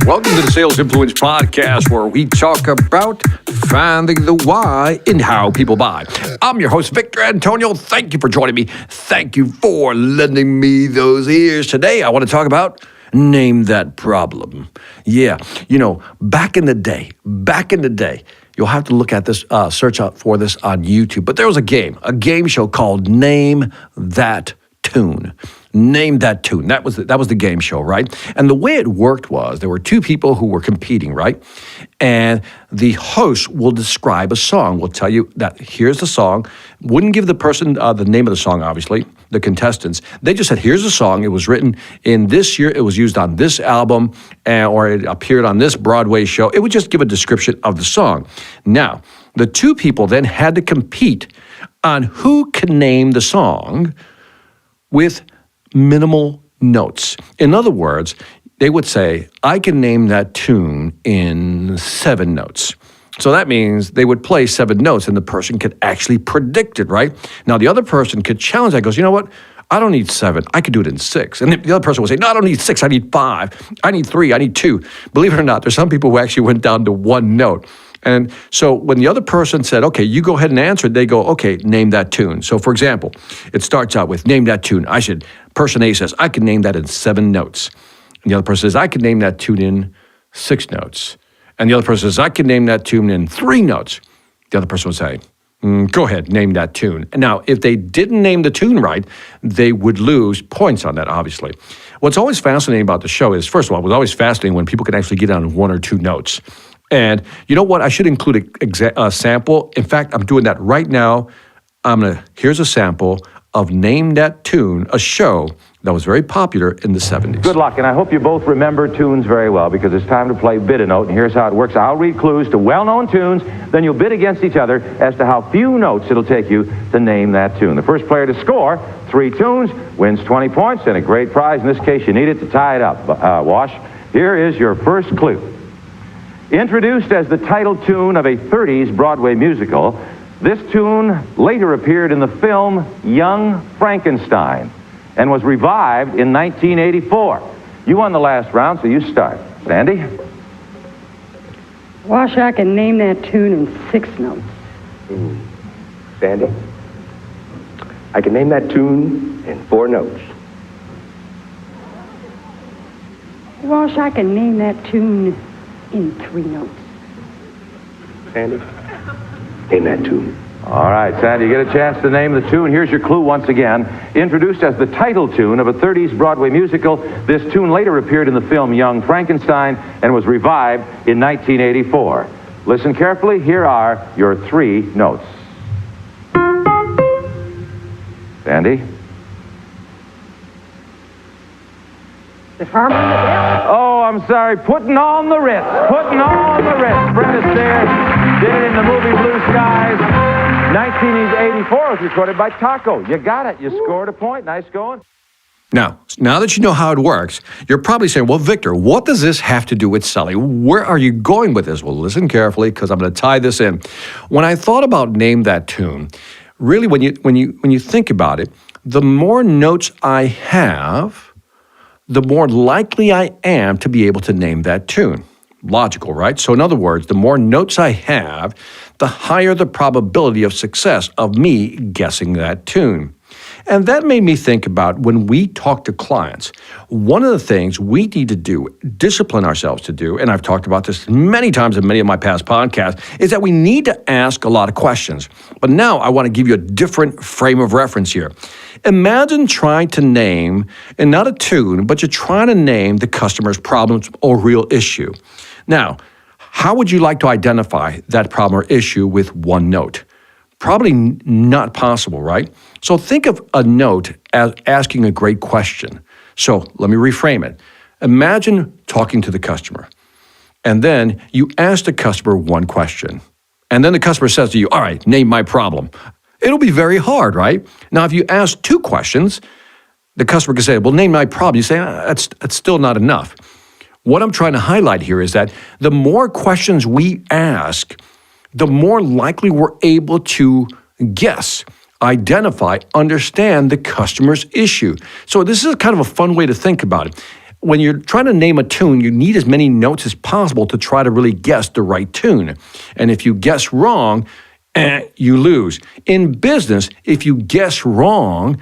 Welcome to the Sales Influence Podcast, where we talk about finding the why in how people buy. I'm your host, Victor Antonio. Thank you for joining me. Thank you for lending me those ears. Today, I want to talk about name that problem. Yeah, back in the day, you'll have to look at this, search out for this on YouTube. But there was a game show called Name That Tune. Name That Tune. That was the game show, right? And the way it worked was there were two people who were competing, right? And the host will describe a song. Will tell you that here's the song. Wouldn't give the person the name of the song, obviously, the contestants. They just said, here's the song. It was written in this year. It was used on this album, or it appeared on this Broadway show. It would just give a description of the song. Now, the two people then had to compete on who can name the song with minimal notes. In other words, they would say, I can name that tune in 7 notes. So that means they would play 7 notes and the person could actually predict it, right? Now, the other person could challenge that, goes, you know what? I don't need 7. I could do it in 6. And the other person would say, no, I don't need 6. I need 5. I need 3. I need 2. Believe it or not, there's some people who actually went down to 1 note. And so when the other person said, okay, you go ahead and answer it, they go, okay, name that tune. So for example, it starts out with name that tune. Person A says, I can name that in 7 notes. And the other person says, I can name that tune in 6 notes. And the other person says, I can name that tune in 3 notes. The other person would say, go ahead, name that tune. And now, if they didn't name the tune right, they would lose points on that, obviously. What's always fascinating about the show is, first of all, it was always fascinating when people could actually get on 1 or 2 notes. And you know what? I should include a sample. In fact, I'm doing that right now. Here's a sample of Name That Tune, a show that was very popular in the 70s. Good luck, and I hope you both remember tunes very well, because it's time to play bid a note, and here's how it works. I'll read clues to well-known tunes, then you'll bid against each other as to how few notes it'll take you to name that tune. The first player to score 3 tunes wins 20 points and a great prize. In this case, you need it to tie it up. Wash, here is your first clue. Introduced as the title tune of a 30s Broadway musical, this tune later appeared in the film Young Frankenstein and was revived in 1984. You won the last round, so you start. Sandy? Wash, I can name that tune in 6 notes. Sandy? I can name that tune in 4 notes. Wash, I can name that tune in 3 notes. Sandy? Name that tune. All right, Sandy, you get a chance to name the tune. Here's your clue once again. Introduced as the title tune of a 30s Broadway musical, this tune later appeared in the film Young Frankenstein and was revived in 1984. Listen carefully. Here are your 3 notes. Sandy? The Farmer and the Devil. Oh, I'm sorry. Putting on the Ritz. Putting on the Ritz. Brent Astaire did it in the movie Blue Skies. 1984 was recorded by Taco. You got it. You scored a point. Nice going. Now that you know how it works, you're probably saying, well, Victor, what does this have to do with selling? Where are you going with this? Well, listen carefully, because I'm going to tie this in. When I thought about Name That Tune, really when you think about it, the more notes I have, the more likely I am to be able to name that tune. Logical, right? So in other words, the more notes I have, the higher the probability of success of me guessing that tune. And that made me think about when we talk to clients, one of the things we need to do, discipline ourselves to do, and I've talked about this many times in many of my past podcasts, is that we need to ask a lot of questions. But now I want to give you a different frame of reference here. Imagine trying to name, and not a tune, but you're trying to name the customer's problems or real issue. Now, how would you like to identify that problem or issue with 1 note? Probably not possible, right? So think of a note as asking a great question. So let me reframe it. Imagine talking to the customer, and then you ask the customer 1 question. And then the customer says to you, all right, name my problem. It'll be very hard, right? Now, if you ask 2 questions, the customer can say, well, name my problem. You say, that's still not enough. What I'm trying to highlight here is that the more questions we ask, the more likely we're able to guess, identify, understand the customer's issue. So this is kind of a fun way to think about it. when you're trying to name a tune, you need as many notes as possible to try to really guess the right tune. And if you guess wrong, you lose. In business, if you guess wrong,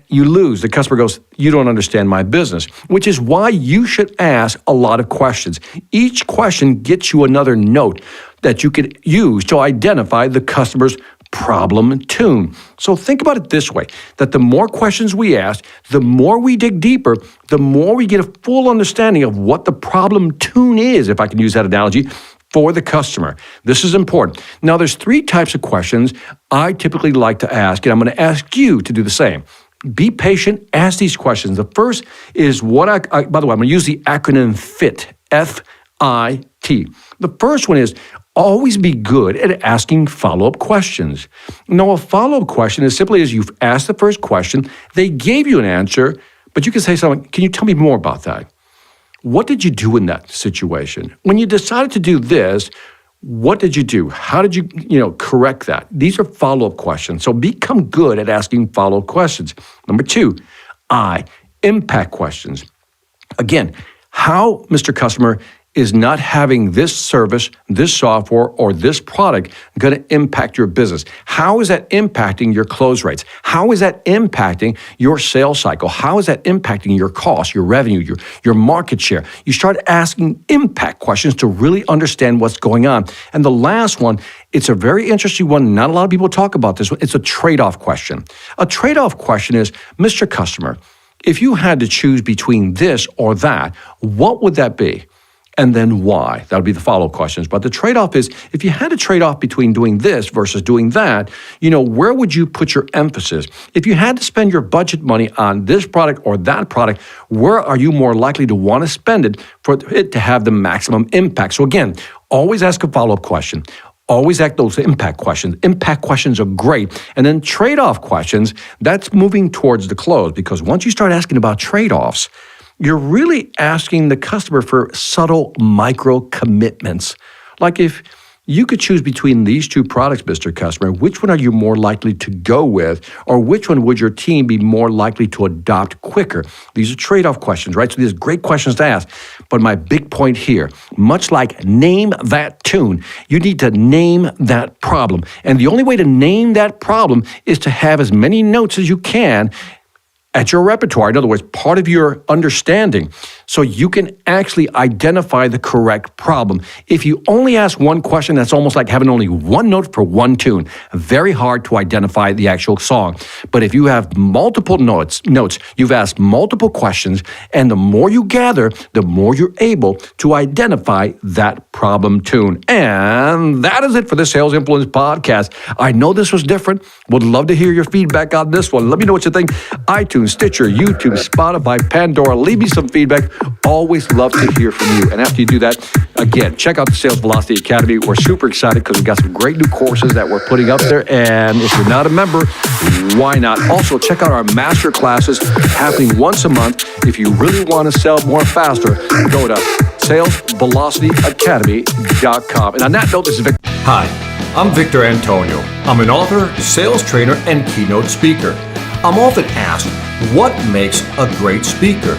you lose. The customer goes, you don't understand my business, which is why you should ask a lot of questions. Each question gets you another note that you could use to identify the customer's problem tune. So think about it this way, that the more questions we ask, the more we dig deeper, the more we get a full understanding of what the problem tune is, if I can use that analogy, for the customer. This is important. Now, there's 3 types of questions I typically like to ask, and I'm going to ask you to do the same. Be patient, ask these questions. The first is by the way, I'm going to use the acronym FIT, F-I-T. The first one is always be good at asking follow-up questions. Now, a follow-up question is simply as you've asked the first question, they gave you an answer, but you can say something, can you tell me more about that? What did you do in that situation? When you decided to do this, what did you do? How did you correct that? These are follow-up questions. So become good at asking follow-up questions. Number 2, impact questions. Again, how, Mr. Customer, is not having this service, this software, or this product going to impact your business? How is that impacting your close rates? How is that impacting your sales cycle? How is that impacting your cost, your revenue, your market share? You start asking impact questions to really understand what's going on. And the last one, it's a very interesting one. Not a lot of people talk about this one. It's a trade-off question. A trade-off question is, Mr. Customer, if you had to choose between this or that, what would that be? And then why? That would be the follow-up questions. But the trade-off is, if you had to trade off between doing this versus doing that, where would you put your emphasis? If you had to spend your budget money on this product or that product, where are you more likely to want to spend it for it to have the maximum impact? So again, always ask a follow-up question. Always ask those impact questions. Impact questions are great. And then trade-off questions, that's moving towards the close, because once you start asking about trade-offs, you're really asking the customer for subtle micro commitments. Like if you could choose between these 2 products, Mr. Customer, which one are you more likely to go with? Or which one would your team be more likely to adopt quicker? These are trade-off questions, right? So these are great questions to ask. But my big point here, much like name that tune, you need to name that problem. And the only way to name that problem is to have as many notes as you can at your repertoire. In other words, part of your understanding, so you can actually identify the correct problem. If you only ask one question, that's almost like having only one note for one tune. Very hard to identify the actual song. But if you have multiple notes, you've asked multiple questions, and the more you gather, the more you're able to identify that problem tune. And that is it for the Sales Influence Podcast. I know this was different. Would love to hear your feedback on this one. Let me know what you think. iTunes, Stitcher, YouTube, Spotify, Pandora. Leave me some feedback. Always love to hear from you. And after you do that, again, check out the Sales Velocity Academy. We're super excited because we've got some great new courses that we're putting up there. And if you're not a member, why not? Also, check out our master classes happening once a month. If you really want to sell more faster, go to salesvelocityacademy.com. And on that note, this is Victor. Hi, I'm Victor Antonio. I'm an author, sales trainer, and keynote speaker. I'm often asked, what makes a great speaker?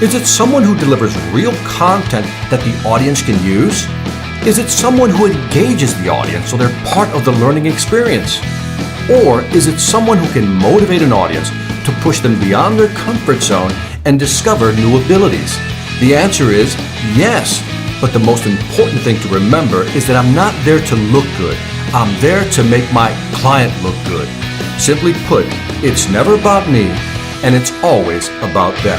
Is it someone who delivers real content that the audience can use? Is it someone who engages the audience so they're part of the learning experience? Or is it someone who can motivate an audience to push them beyond their comfort zone and discover new abilities? The answer is yes. But the most important thing to remember is that I'm not there to look good. I'm there to make my client look good. Simply put, it's never about me, and it's always about them.